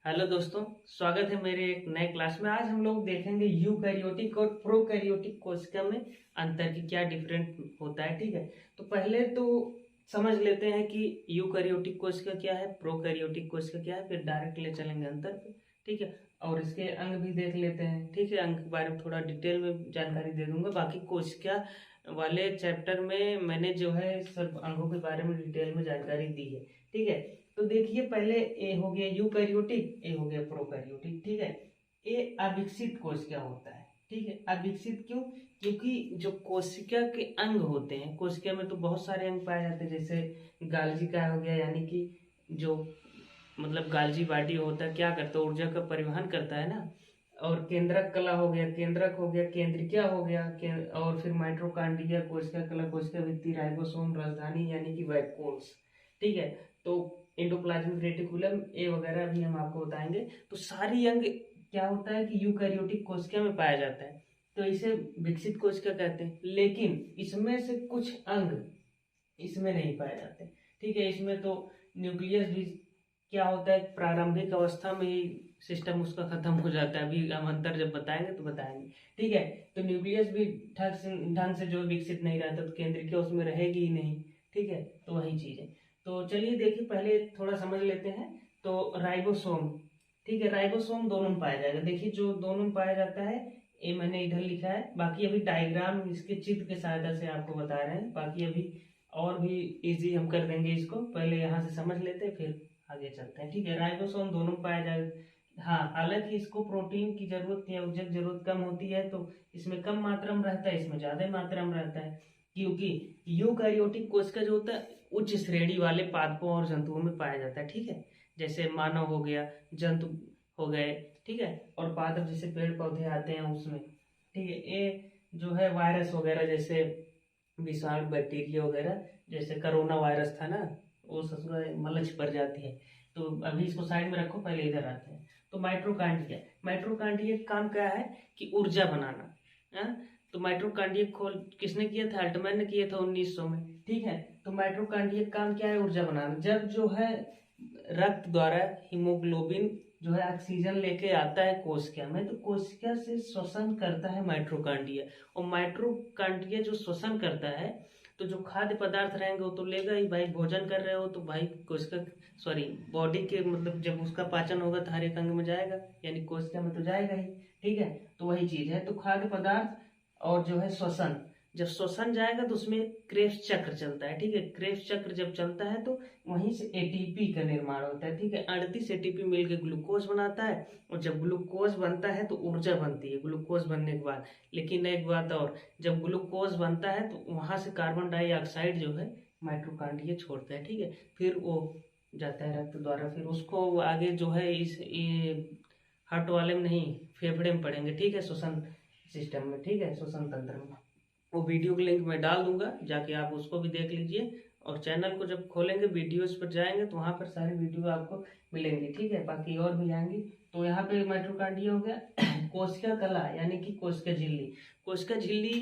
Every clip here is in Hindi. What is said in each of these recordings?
हेलो दोस्तों, स्वागत है मेरे एक नए क्लास में। आज हम लोग देखेंगे यूकैरियोटिक और प्रोकैरियोटिक कोशिका में अंतर की क्या डिफरेंट होता है। ठीक है, तो पहले तो समझ लेते हैं कि यूकैरियोटिक कोशिका क्या है, प्रोकैरियोटिक कोशिका क्या है, फिर डायरेक्ट ले चलेंगे अंतर पे। ठीक है, और इसके अंग भी देख लेते हैं। ठीक है, अंग के बारे में थोड़ा डिटेल में जानकारी दे दूंगा। बाकी कोशिका वाले चैप्टर में मैंने जो है सब अंगों के बारे में डिटेल में जानकारी दी है। ठीक है, तो देखिए पहले ए हो गया यूकैरियोटिक, ए हो गया प्रोकैरियोटिक। ठीक है, ए अविकसित कोशिका होता है। ठीक है, अविकसित क्यों? क्योंकि जो कोशिका के अंग होते हैं, कोशिका में तो बहुत सारे अंग पाए जाते हैं। जैसे गाल्जी का हो गया, यानी कि जो मतलब गाल्जी बॉडी होता है, क्या करता है, ऊर्जा का परिवहन करता है ना। और केंद्रक कला हो गया, केंद्रक हो गया, केंद्रिका हो गया, और फिर माइटोकॉन्ड्रिया, कोशिका कला, कोशिका भित्ति, राइबोसोम, राजधानी यानी कि वैक्यूल्स। ठीक है, तो एंडोप्लाज्मिक रेटिकुलम ए वगैरह भी हम आपको बताएंगे। तो सारी अंग क्या होता है कि यूकैरियोटिक कोशिका में पाया जाता है, तो इसे विकसित कोशिका कहते हैं। लेकिन इसमें से कुछ अंग इसमें नहीं पाए जाते। ठीक है, इसमें तो न्यूक्लियस भी क्या होता है, प्रारंभिक अवस्था में ही सिस्टम उसका खत्म हो जाता है। अभी हम अंतर जब बताएंगे तो बताएंगे। ठीक है, तो न्यूक्लियस भी ढंग से जो विकसित नहीं रहता, तो केंद्रिका उसमें रहेगी ही नहीं। ठीक है, तो वही चीज है। तो चलिए देखिए, पहले थोड़ा समझ लेते हैं। तो राइबोसोम, ठीक है, राइबोसोम दोनों में पाया जाएगा। देखिए जो दोनों में पाया जाता है, ये मैंने इधर लिखा है। बाकी अभी डायग्राम इसके चित्र के सहायता से आपको बता रहे हैं। बाकी अभी और भी इजी हम कर देंगे इसको। पहले यहाँ से समझ लेते हैं, फिर आगे चलते हैं। ठीक है, राइबोसोम दोनों में पाया जाएगा। हाँ, हालांकि इसको प्रोटीन की जरूरत या ऊर्जा की जरूरत कम होती है, तो इसमें कम मात्रा में रहता है, इसमें ज्यादा मात्रा में रहता है। क्योंकि यूकैरियोटिक कोशिका जो होता है उच्च श्रेणी वाले पादपों और जंतुओं में पाया जाता है। ठीक है, जैसे मानव हो गया, जंतु हो गए। ठीक है, और पादप जैसे पेड़ पौधे आते हैं उसमें। ठीक है, ये जो है वायरस वगैरह, जैसे विषाणु बैक्टीरिया वगैरह, जैसे कोरोना वायरस था ना, वो ससुरा मलच पर जाती है। तो अभी इसको साइड में रखो, पहले इधर आते हैं। तो माइटोकॉन्ड्रिया, माइटोकॉन्ड्रिया का काम क्या है कि ऊर्जा बनाना। हाँ? तो माइटोकॉन्ड्रिया खोल किसने किया था? अल्टमैन ने किया था 1900 में। ठीक है, तो माइटोकॉन्ड्रिया का काम क्या है? ऊर्जा बनाना। जब जो है रक्त द्वारा हीमोग्लोबिन जो है ऑक्सीजन लेके आता है कोशिका में, तो कोशिका से श्वसन करता है माइटोकॉन्ड्रिया। और माइटोकॉन्ड्रिया जो श्वसन करता है, तो जो खाद्य पदार्थ रहेंगे वो तो लेगा ही भाई। भोजन कर रहे हो तो भाई कोशिका, सॉरी, बॉडी के मतलब जब उसका पाचन होगा तो हर एक अंग में जाएगा, यानी कोशिका में तो जाएगा ही। ठीक है, तो वही चीज है। तो खाद्य पदार्थ और जो है श्वसन, जब श्वसन जाएगा तो उसमें क्रेब्स चक्र चलता है। ठीक है, क्रेब्स चक्र जब चलता है तो वहीं से एटीपी का निर्माण होता है। ठीक है, 38 एटीपी मिलकर ग्लूकोज बनाता है। और जब ग्लूकोज बनता है तो ऊर्जा बनती है ग्लूकोज बनने के बाद। लेकिन एक बात और, जब ग्लूकोज बनता है तो वहां से कार्बन डाइऑक्साइड जो है माइटोकॉन्ड्रिया छोड़ता है। ठीक है, फिर वो जाता है रक्त द्वारा, फिर उसको आगे जो है इस हार्ट वाले में नहीं, फेफड़े में पड़ेंगे। ठीक है, श्वसन सिस्टम में। ठीक है, श्वसन तंत्र में। वो वीडियो की लिंक मैं डाल दूंगा, जाके आप उसको भी देख लीजिए। और चैनल को जब खोलेंगे, वीडियोस पर जाएंगे तो वहां पर सारी वीडियो आपको मिलेंगी। ठीक है, बाकी और भी आएंगी। तो यहाँ पे माइटोकॉन्ड्रिया हो गया। कोशिका कला यानी कि कोशिका झिल्ली, कोशिका झिल्ली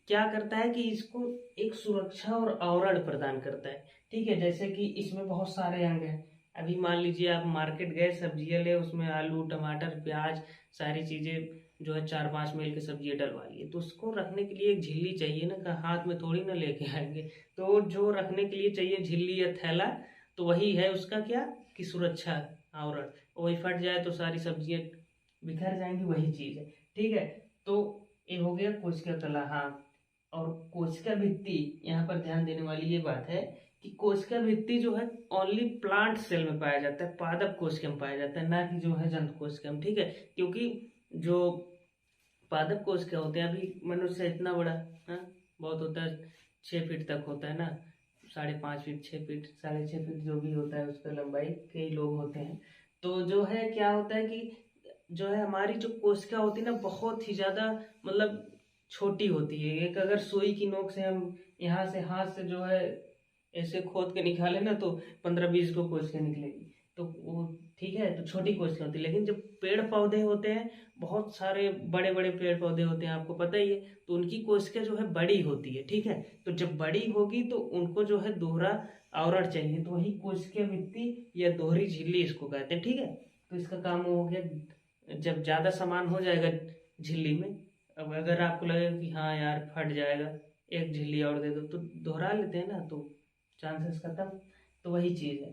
क्या करता है कि इसको एक सुरक्षा और आवरण प्रदान करता है। ठीक है, जैसे कि इसमें बहुत सारे अंग हैं। अभी मान लीजिए आप मार्केट गए, सब्जियां ले, उसमें आलू टमाटर प्याज सारी चीजें जो है 4-5 मील की सब्जी डलवा लिए, तो उसको रखने के लिए एक झिल्ली चाहिए ना, का हाथ में थोड़ी ना लेके आएंगे। तो जो रखने के लिए चाहिए झिल्ली या थैला, तो वही है उसका क्या कि सुरक्षा आवरण। वही फट जाए तो सारी सब्जियां बिखर जाएंगी, वही चीज है। ठीक है, तो ये हो गया कोशिका कला। हाँ, और कोशिका भित्ति, यहाँ पर ध्यान देने वाली ये बात है कि कोशिका भित्ति जो है ओनली प्लांट सेल में पाया जाता है, पादप कोशिका में पाया जाता है, ना कि जो है जंतु कोशिका में। ठीक है, क्योंकि जो पादप कोशिका होते हैं, अभी मनुष्य से इतना बड़ा, हाँ, बहुत होता है 6 फीट तक होता है ना, 5.5 फीट, 6 फीट, 6.5 फीट जो भी होता है उसका लंबाई, कई लोग होते हैं। तो जो है क्या होता है कि जो है हमारी जो कोशिका होती है ना, बहुत ही ज्यादा मतलब छोटी होती है। एक अगर सुई की नोक से हम यहाँ से हाथ से जो है ऐसे खोद के निकाले ना, तो 15-20 को कोशिका निकलेगी। तो वो ठीक है, तो छोटी कोशिका होती है। लेकिन जब पेड़ पौधे होते हैं, बहुत सारे बड़े बड़े पेड़ पौधे होते हैं, आपको पता ही है, तो उनकी कोशिका जो है बड़ी होती है। ठीक है, तो जब बड़ी होगी तो उनको जो है दोहरा आवरण चाहिए, तो वही कोशिका भित्ति या दोहरी झिल्ली इसको कहते हैं। ठीक है, तो इसका काम हो गया। जब ज़्यादा सामान हो जाएगा झिल्ली में, अब अगर आपको लगेगा कि हाँ यार फट जाएगा, एक झिल्ली और दे दो, तो दोहरा लेते हैं ना, तो चांसेस खत्म। तो वही चीज़ है।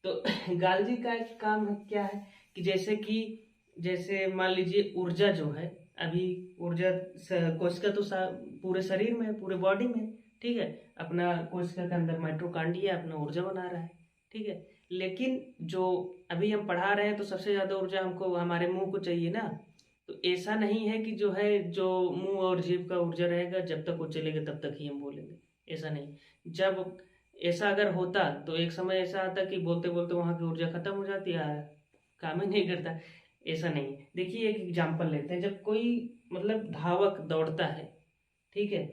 तो गालजी का एक काम है क्या है कि जैसे मान लीजिए ऊर्जा जो है, अभी ऊर्जा कोशिका तो पूरे शरीर में है, पूरे बॉडी में है, ठीक है। अपना कोशिका के अंदर माइटोकॉन्ड्रिया अपना ऊर्जा बना रहा है, ठीक है। लेकिन जो अभी हम पढ़ा रहे हैं तो सबसे ज़्यादा ऊर्जा हमको हमारे मुंह को चाहिए ना। तो ऐसा नहीं है कि जो मुंह और जीभ का ऊर्जा रहेगा जब तक वो चलेगा तब तक ही हम बोलेंगे, ऐसा नहीं। जब ऐसा अगर होता तो एक समय ऐसा आता कि बोलते बोलते वहाँ की ऊर्जा खत्म हो जाती है, काम ही नहीं करता। ऐसा नहीं है। देखिए एक एग्जाम्पल लेते हैं, जब कोई मतलब धावक दौड़ता है, ठीक है,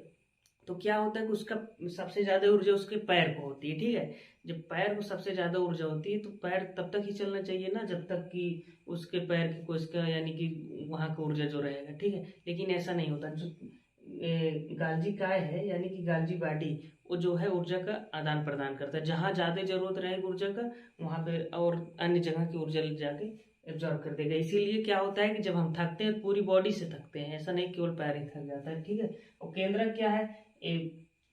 तो क्या होता है कि उसका सबसे ज्यादा ऊर्जा उसके पैर को होती है, ठीक है। जब पैर को सबसे ज्यादा ऊर्जा होती है तो पैर तब तक ही चलना चाहिए ना जब तक कि उसके पैर की कोशिका यानी कि वहां का ऊर्जा जो रहेगा, ठीक है। लेकिन ऐसा नहीं होता। जो गाल्जी काय है यानी कि गाल्जी बॉडी, वो जो है ऊर्जा का आदान प्रदान करता है। जहां ज्यादा जरूरत रहेगी ऊर्जा का वहां पे और अन्य जगह की ऊर्जा जाके एब्जॉर्ब कर देगा। इसीलिए क्या होता है कि जब हम थकते हैं पूरी बॉडी से थकते हैं, ऐसा नहीं केवल पैर ही थक जाता है, ठीक है। और केंद्रक क्या है, ये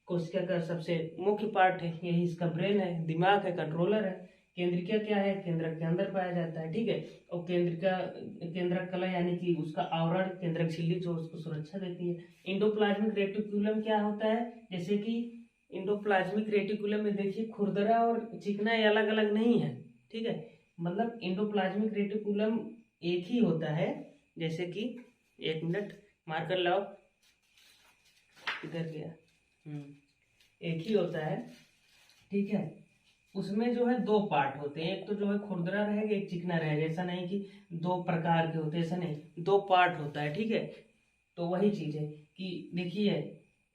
कोशिका का सबसे मुख्य पार्ट है, यही इसका ब्रेन है, दिमाग है, कंट्रोलर है। केंद्रिका क्या है, केंद्रक के अंदर पाया जाता है, ठीक है। और केंद्रक कला यानी कि उसका आवरण, केंद्रक झिल्ली जो उसको सुरक्षा देती है। इंडोप्लाज्मिक रेटिकुलम क्या होता है, जैसे कि इंडोप्लाज्मिक रेटिकुलम में देखिए खुरदरा और चिकना ये अलग अलग नहीं है, ठीक है। मतलब इंडोप्लाज्मिक रेटिकुलम एक ही होता है। जैसे कि एक मिनट मार्कर लाओ, इधर गया, एक ही होता है, ठीक है। उसमें जो है दो पार्ट होते हैं, एक तो जो है खुरदरा रहेगा, एक चिकना रहेगा। ऐसा नहीं कि दो प्रकार के होते हैं, ऐसा नहीं, दो पार्ट होता है, ठीक है। तो वही चीज है कि देखिए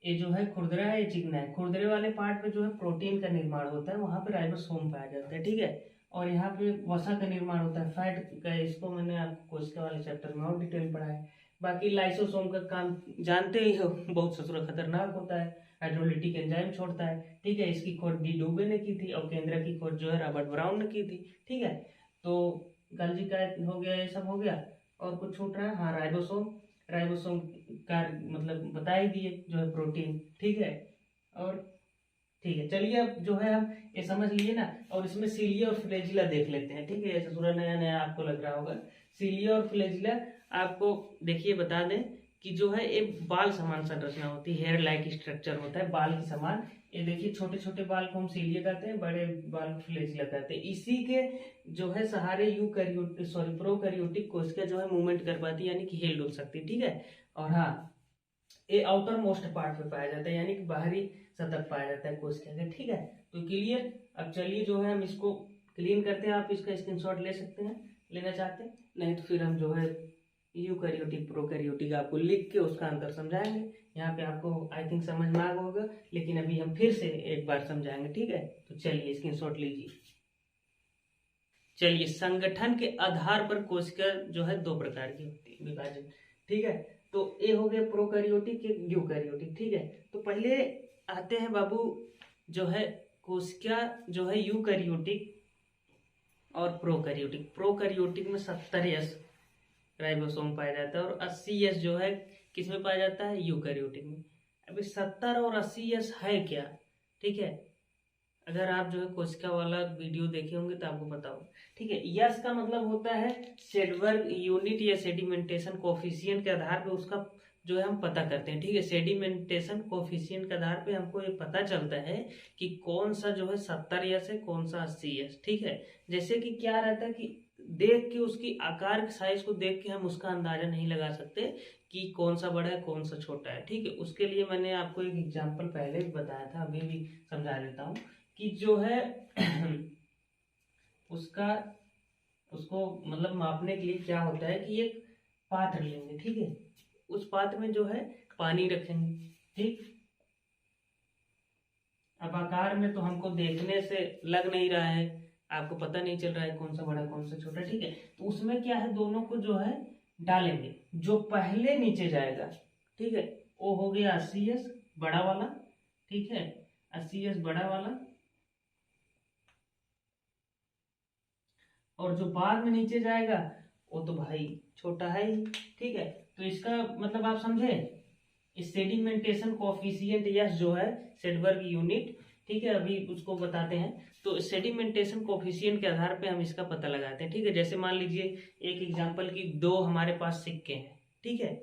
ये जो है खुरदरा है, ये चिकना है। खुरदरे वाले पार्ट पे जो है प्रोटीन का निर्माण होता है, वहां पे राइबोसोम पाया जाता है, ठीक है। और यहाँ पे वसा का निर्माण होता है, फैट का। इसको मैंने आपको कोशिका वाले चैप्टर में और डिटेल पढ़ा है। बाकी लाइसोसोम का काम जानते ही हो, बहुत ससुर खतरनाक होता है, हाइड्रोलिटिक एंजाइम छोड़ता है, ठीक है। इसकी खोज डी डूबे ने की थी और केंद्र की खोज जो है रॉबर्ट ब्राउन ने की थी, ठीक है। तो गल्जी का हो गया, ये सब हो गया। और कुछ छूट रहा है, हाँ राइबोसोम। राइबोसोम का मतलब बता ही दिए, जो है प्रोटीन, ठीक है। और ठीक है, चलिए अब जो है हम ये समझ लिए ना। और इसमें सीलिया और फ्लैजिला देख लेते हैं, ठीक है। ऐसा पूरा नया नया आपको लग रहा होगा। सीलिया और फ्लैजिला आपको देखिए बता दें कि जो है एक बाल समान संरचना होती है, हेयर लाइक स्ट्रक्चर होता है बाल के समान। ये देखिए छोटे छोटे बाल को हम सीलिया कहते हैं, बड़े बाल को फ्लैजिला कहते हैं। इसी के जो है सहारे प्रोकैरियोटिक कोशिका जो है मूवमेंट कर पाती है, यानी कि हिल डुल सकती है, ठीक है। और हाँ, ये आउटर मोस्ट पार्ट में पाया जाता है, यानी कि बाहरी सतह पाया जाता है कोशिका के, ठीक है। तो क्लियर। अब चलिए जो है हम इसको क्लीन करते हैं। आप इसका स्क्रीनशॉट ले सकते हैं, लेना चाहते हैं, नहीं तो फिर हम जो है यूकैरियोटिक प्रोकैरियोटिक आपको लिख के उसका अंतर समझाएंगे। यहाँ पे आपको आई थिंक समझ में आ गया होगा, लेकिन अभी हम फिर से एक बार समझाएंगे, ठीक है। तो चलिए स्क्रीनशॉट लीजिए। चलिए, संगठन के आधार पर कोशिका जो है दो प्रकार की होती है, विभाजन, ठीक है। तो ये हो गया प्रोकैरियोटिक, यूकैरियोटिक, ठीक है। तो पहले आते हैं बाबू जो है कोशिका जो है यूकैरियोटिक और प्रोकैरियोटिक। प्रोकैरियोटिक में 70S राइबोसोम पाया जाता है और 80S जो है किस में पाया जाता है, यूकैरियोटिक में। अभी 70 और 80S है क्या, ठीक है। अगर आप जो है कोशिका वाला वीडियो देखे होंगे तो आपको पता होगा, ठीक है। यस का मतलब होता है सेडबर्ग यूनिट या सेडिमेंटेशन कोफिशिएंट के आधार पे उसका जो है हम पता करते हैं, ठीक है। सेडिमेंटेशन कोफिशिएंट के आधार पे हमको ये पता चलता है कि कौन सा जो है 70S है, कौन सा 80S, ठीक है। जैसे कि क्या रहता है कि देख के उसकी आकार साइज को देख के हम उसका अंदाजा नहीं लगा सकते कि कौन सा बड़ा है कौन सा छोटा है, ठीक है। उसके लिए मैंने आपको एक एग्जाम्पल पहले भी बताया था, अभी भी समझा देता हूँ कि जो है उसको मतलब मापने के लिए क्या होता है कि एक पात्र लेंगे, ठीक है। उस पात्र में जो है पानी रखेंगे, ठीक। अब आकार में तो हमको देखने से लग नहीं रहा है, आपको पता नहीं चल रहा है कौन सा बड़ा कौन सा छोटा, ठीक है। तो उसमें क्या है, दोनों को जो है डालेंगे, जो पहले नीचे जाएगा, ठीक है, वो हो गया 80S बड़ा वाला, ठीक है। 80S बड़ा वाला और जो बाद में नीचे जाएगा वो तो भाई छोटा है ही, ठीक है। तो इसका मतलब आप समझे, सेडिमेंटेशन कोफिशिएंट यस जो है सेडबर्ग यूनिट, ठीक है, अभी उसको बताते हैं। तो सेडिमेंटेशन कोफिशिएंट के आधार पे हम इसका पता लगाते हैं, ठीक है। जैसे मान लीजिए एक एग्जांपल की दो हमारे पास सिक्के हैं, ठीक है,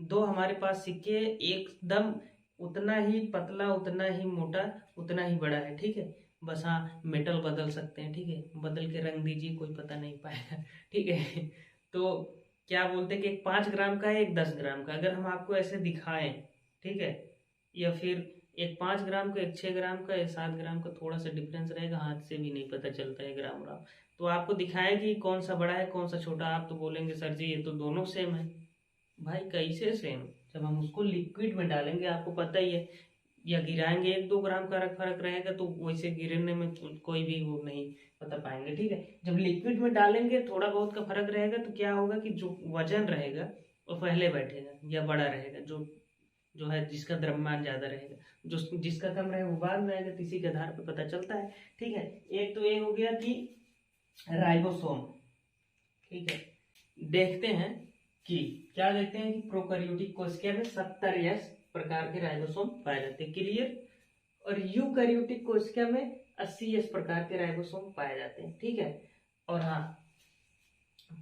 दो हमारे पास सिक्के एकदम उतना ही पतला, उतना ही मोटा, उतना ही बड़ा है, ठीक है। बस हाँ मेटल बदल सकते हैं, ठीक है, बदल के रंग दीजिए कोई पता नहीं पाएगा, ठीक है। तो क्या बोलते हैं कि एक 5 ग्राम का है, एक 10 ग्राम का, अगर हम आपको ऐसे दिखाएं, ठीक है, या फिर एक 5 ग्राम का, एक 6 ग्राम का, एक 7 ग्राम का, थोड़ा सा डिफरेंस रहेगा, हाथ से भी नहीं पता चलता है ग्राम ग्राम। तो आपको दिखाएं कि कौन सा बड़ा है कौन सा छोटा, आप तो बोलेंगे सर जी ये तो दोनों सेम है। भाई कैसे सेम, जब हम उसको लिक्विड में डालेंगे आपको पता ही है, या गिराएंगे 1-2 ग्राम का फर्क रहेगा, तो वैसे गिरने में कोई भी वो नहीं बता पाएंगे, ठीक है। जब लिक्विड में डालेंगे थोड़ा बहुत का फर्क रहेगा, तो क्या होगा कि जो वजन रहेगा वो पहले बैठेगा या बड़ा रहेगा, जो जो है जिसका द्रव्यमान ज्यादा रहेगा, जो जिसका कम रहेगा वो बाद में आएगा, तो इसी के आधार पर पता चलता है, ठीक है। एक तो ये हो गया कि राइबोसोम, ठीक है। देखते हैं कि क्या देखते हैं कि प्रोकैरियोटिक कोशिका में 70 यस प्रकार के राइबोसोम पाए जाते हैं, क्लियर। और यूकैरियोटिक कोशिका में 80 यस प्रकार के राइबोसोम पाए जाते हैं, ठीक है। और हाँ,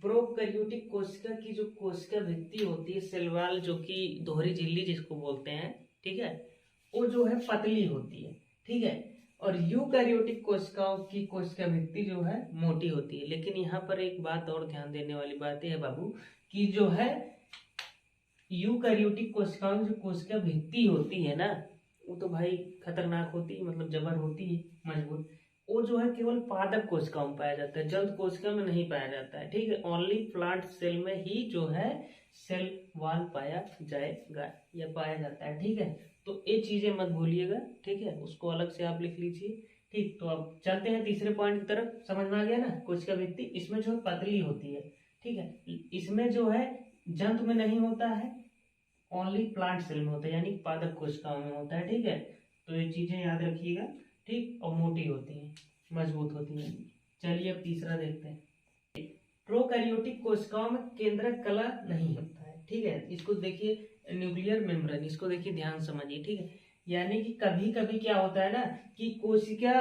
प्रोकैरियोटिक कोशिका की जो कोशिका भित्ति होती है, सेल वॉल, जो कि दोहरी झिल्ली जिसको बोलते हैं, ठीक है, वो जो है पतली होती है, ठीक है। और यूकैरियोटिक कोशिकाओं की कोशिका भित्ति जो है मोटी होती है। लेकिन यहाँ पर एक बात और ध्यान देने वाली बात है बाबू, कि जो है यूकैरियोटिक कोशिकाओं की जो कोशिका भित्ति होती है ना, वो तो भाई खतरनाक होती है, मतलब जबर होती है, मजबूत। वो जो है केवल पादप कोशिकाओं में पाया जाता है, जल्द कोशिका में नहीं पाया जाता है, ठीक है। ओनली प्लांट सेल में ही जो है सेल वॉल पाया जाएगा या पाया जाता है, ठीक है। तो ये चीजें मत भूलिएगा, ठीक है, उसको अलग से आप लिख लीजिए, ठीक। तो अब चलते हैं तीसरे पॉइंट की तरफ, समझ में आ गया ना। कोशिका भित्ति इसमें जो है पतली होती है, ठीक है, इसमें जो है जंतु में नहीं होता है, ओनली प्लांट सेल में होता है, यानी पादप कोशिकाओं में होता है, ठीक है। तो ये चीजें याद रखिएगा, ठीक, और मोटी होती हैं, मजबूत होती हैं। चलिए अब तीसरा देखते हैं। प्रोकैरियोटिक कोशिकाओं में केंद्रक कला नहीं होता है, ठीक है। इसको देखिए, न्यूक्लियर मेम्ब्रेन, इसको देखिए ध्यान समझिए, ठीक है। यानी कि कभी कभी क्या होता है ना कि कोशिका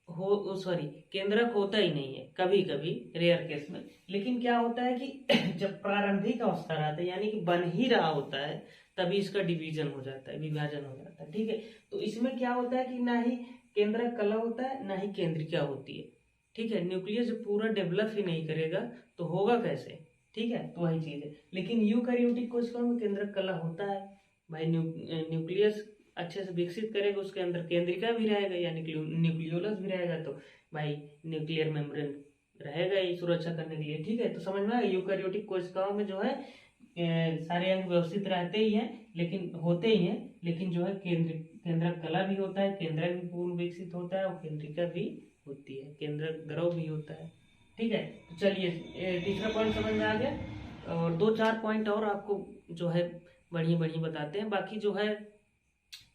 हो, सॉरी, केंद्रक होता ही नहीं है, कभी कभी रेयर केस में। लेकिन क्या होता है कि जब प्रारंभिक अवस्था रहता है, यानी कि बन ही रहा होता है, तभी इसका डिवीजन हो जाता है, विभाजन हो जाता है, ठीक है। तो इसमें क्या होता है कि ना ही केंद्रक कला होता है, ना ही केंद्रिका होती है, ठीक है। न्यूक्लियस जब पूरा डेवलप ही नहीं करेगा तो होगा कैसे, ठीक है। तो वही चीज है। लेकिन यूकैरियोटिक कोशिकाओं में केंद्रक कला होता है भाई, न्यूक्लियस अच्छे से विकसित करेगा, उसके अंदर केंद्रिका भी रहेगा, यानी न्यूक्लियोलस भी रहेगा, तो भाई न्यूक्लियर मेम्ब्रेन रहेगा ही सुरक्षा करने के लिए, ठीक है। तो समझ में आया, यूकैरियोटिक कोशिकाओं में जो है सारे अंग व्यवस्थित रहते ही हैं, लेकिन होते ही हैं, लेकिन जो है केंद्रक कला भी होता है, केंद्रक भी पूर्ण विकसित होता है, और केंद्रिका भी होती है, केंद्रक द्रव भी होता है, ठीक है। तो चलिए तीसरा पॉइंट समझ में आ गया, और 2-4 पॉइंट और आपको जो है बढ़िया बढ़िया बताते हैं। बाकी जो है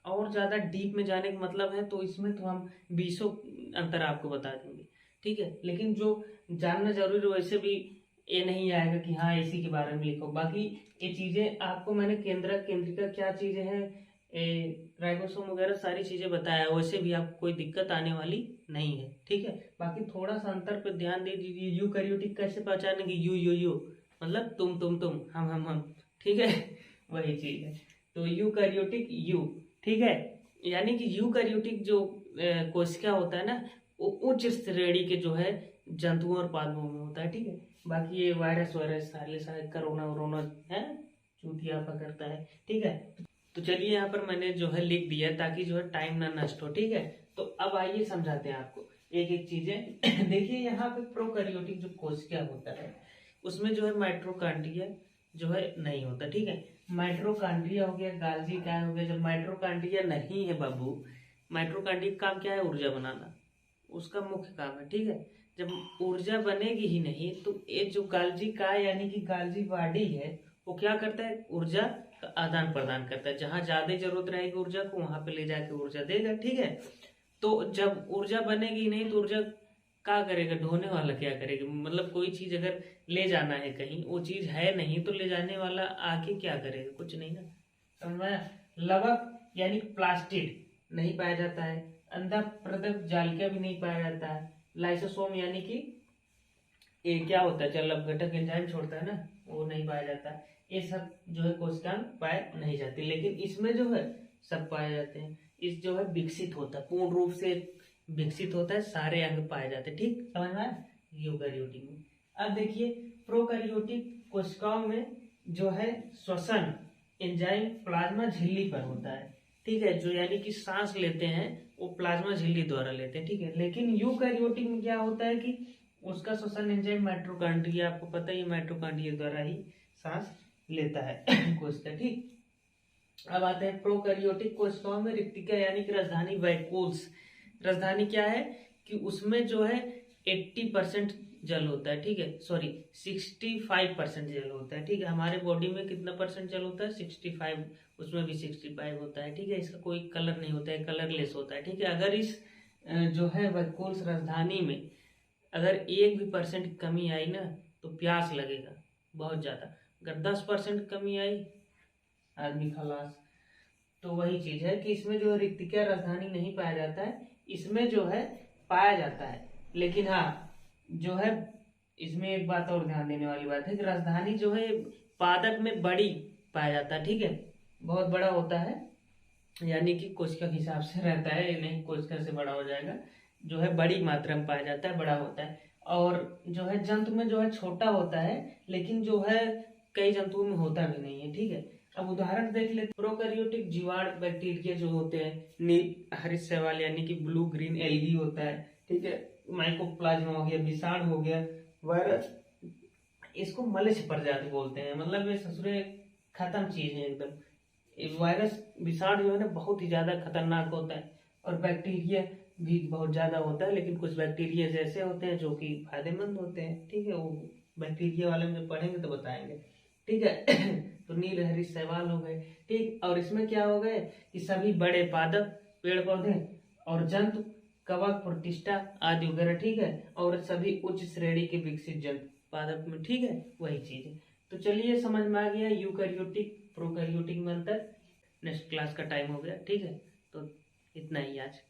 और ज्यादा डीप में जाने का मतलब है तो इसमें तो हम 20 अंतर आपको बता देंगे, ठीक है। लेकिन जो जानना जरूरी वैसे भी ये नहीं आएगा कि हाँ इसी के बारे में लिखो। बाकी ये चीजें आपको मैंने केंद्रक केंद्रिका क्या चीजें हैं, राइबोसोम वगैरह सारी चीजें बताया, वैसे भी आपको कोई दिक्कत आने वाली नहीं है, ठीक है। बाकी थोड़ा सा अंतर पर ध्यान दे दीजिए। यूकैरियोटिक कैसे पहचानेंगे, यू मतलब तुम, हम, ठीक है, वही चीज है। तो यूकैरियोटिक यू, ठीक है, यानी कि यूकैरियोटिक जो कोशिका होता है ना, वो उच्च श्रेणी के जो है जंतुओं और पादपों में होता है, ठीक है। बाकी ये वायरस वायरस सारे कोरोना वोरोना है, चूतिया पकड़ता है, ठीक है। तो चलिए यहाँ पर मैंने जो है लिख दिया ताकि जो है टाइम ना नष्ट हो, ठीक है। तो अब आइए समझाते हैं आपको एक एक चीजें। देखिए यहाँ पे प्रोकैरियोटिक जो कोशिका होता है उसमें जो है माइटोकॉन्ड्रिया जो है नहीं होता, ठीक है। माइटोकॉन्ड्रिया हो गया, गाल्जी क्या हो गया। जब माइटोकॉन्ड्रिया नहीं है बाबू, माइटोकॉन्ड्रिया का काम क्या है, ऊर्जा बनाना, उसका मुख्य काम है, ठीक है। जब ऊर्जा बनेगी ही नहीं तो ये जो गाल्जी का यानी कि गाल्जी बॉडी है वो क्या करता है, ऊर्जा का आदान प्रदान करता है। जहां ज्यादा जरूरत रहेगी ऊर्जा को वहां पे ले जाके ऊर्जा देगा, ठीक है। तो जब ऊर्जा बनेगी नहीं तो ऊर्जा क्या करेगा, ढोने वाला क्या करेगा, मतलब कोई चीज अगर ले जाना है कहीं, वो चीज है नहीं तो ले जाने वाला आके क्या करेगा, कुछ नहीं ना, समझ में आया? लवक यानी प्लास्टिड नहीं पाया जाता है। अंधा प्रदप जालिका भी नहीं पाया जाता है। लाइसोसोम यानी कि ये क्या होता है, जल अपघटक एंजाइम छोड़ता है ना, वो नहीं पाया जाता है। ये सब जो है कोशिकाएं पाए नहीं जाती, लेकिन इसमें जो है सब पाए जाते हैं। इस जो है विकसित होता है, पूर्ण रूप से विकसित होता है, सारे अंग पाए जाते हैं। ठीक, समझ में आया? यूकैरियोटिक में। अब देखिए प्रोकैरियोटिक कोशिकाओं में जो है श्वसन एंजाइम प्लाज्मा झिल्ली पर होता है। ठीक है, जो यानी कि सांस लेते हैं वो प्लाज्मा झिल्ली द्वारा लेते हैं। ठीक है, लेकिन यूकैरियोटिक में क्या होता है कि उसका श्वसन एंजाइम माइटोकॉन्ड्रिया, आपको पता ही माइटोकॉन्ड्रिया द्वारा ही सांस लेता है कोशिका। ठीक, अब आते हैं प्रोकैरियोटिक कोशिकाओं में रिक्तिका यानी कि राजधानी वैक्यूल्स। राजधानी क्या है कि उसमें जो है 80% जल होता है। ठीक है, सॉरी 65% जल होता है। ठीक है, हमारे बॉडी में कितना परसेंट जल होता है, 65, उसमें भी 65 होता है। ठीक है, इसका कोई कलर नहीं होता है, कलरलेस होता है। ठीक है, अगर इस जो है वैक्यूल्स राजधानी में अगर 1% कमी आई ना तो प्यास लगेगा बहुत ज्यादा। अगर 10% कमी आई आदमी खलास। तो वही चीज है कि इसमें जो है रिक्तिका राजधानी नहीं पाया जाता है, इसमें जो है पाया जाता है। लेकिन हाँ जो है इसमें एक बात और ध्यान देने वाली बात है कि राजधानी जो है पादप में बड़ी पाया जाता है। ठीक है, बहुत बड़ा होता है, यानी कि कोशिका के हिसाब से रहता है, ये नहीं कोशिका से बड़ा हो जाएगा। जो है बड़ी मात्रा में पाया जाता है, बड़ा होता है। और जो है जंतु में जो है छोटा होता है, लेकिन जो है कई जंतुओं में होता भी नहीं है। ठीक है, अब उदाहरण देख लेते। प्रोकैरियोटिक जीवाणु बैक्टीरिया जो होते हैं, नील हरित शैवाल यानी कि ब्लू ग्रीन एल्गी होता है। ठीक है, माइकोप्लाज्मा हो गया, विषाणु हो गया, वायरस, इसको मलेच्छ प्रजाति बोलते हैं। मतलब ये ससुरे खत्म चीज है एकदम। वायरस विषाणु जो है ना बहुत ही ज्यादा खतरनाक होता है, और बैक्टीरिया भी बहुत ज्यादा होता है। लेकिन कुछ बैक्टीरिया जैसे होते हैं जो कि फायदेमंद होते हैं। ठीक है, वो बैक्टीरिया वाले में पढ़ेंगे तो बताएंगे। ठीक है तो नील हरित शैवाल हो गए। ठीक, और इसमें क्या हो गए कि सभी बड़े पादप, पेड़ पौधे और जंतु, कवक, प्रोटिस्टा आदि वगैरह। ठीक है, और सभी उच्च श्रेणी के विकसित जंतु पादप में। ठीक है, वही चीज है। तो चलिए समझ में आ गया यूकैरियोटिक प्रोकैरियोटिक में अंतर। नेक्स्ट क्लास का टाइम हो गया। ठीक है, तो इतना ही आज।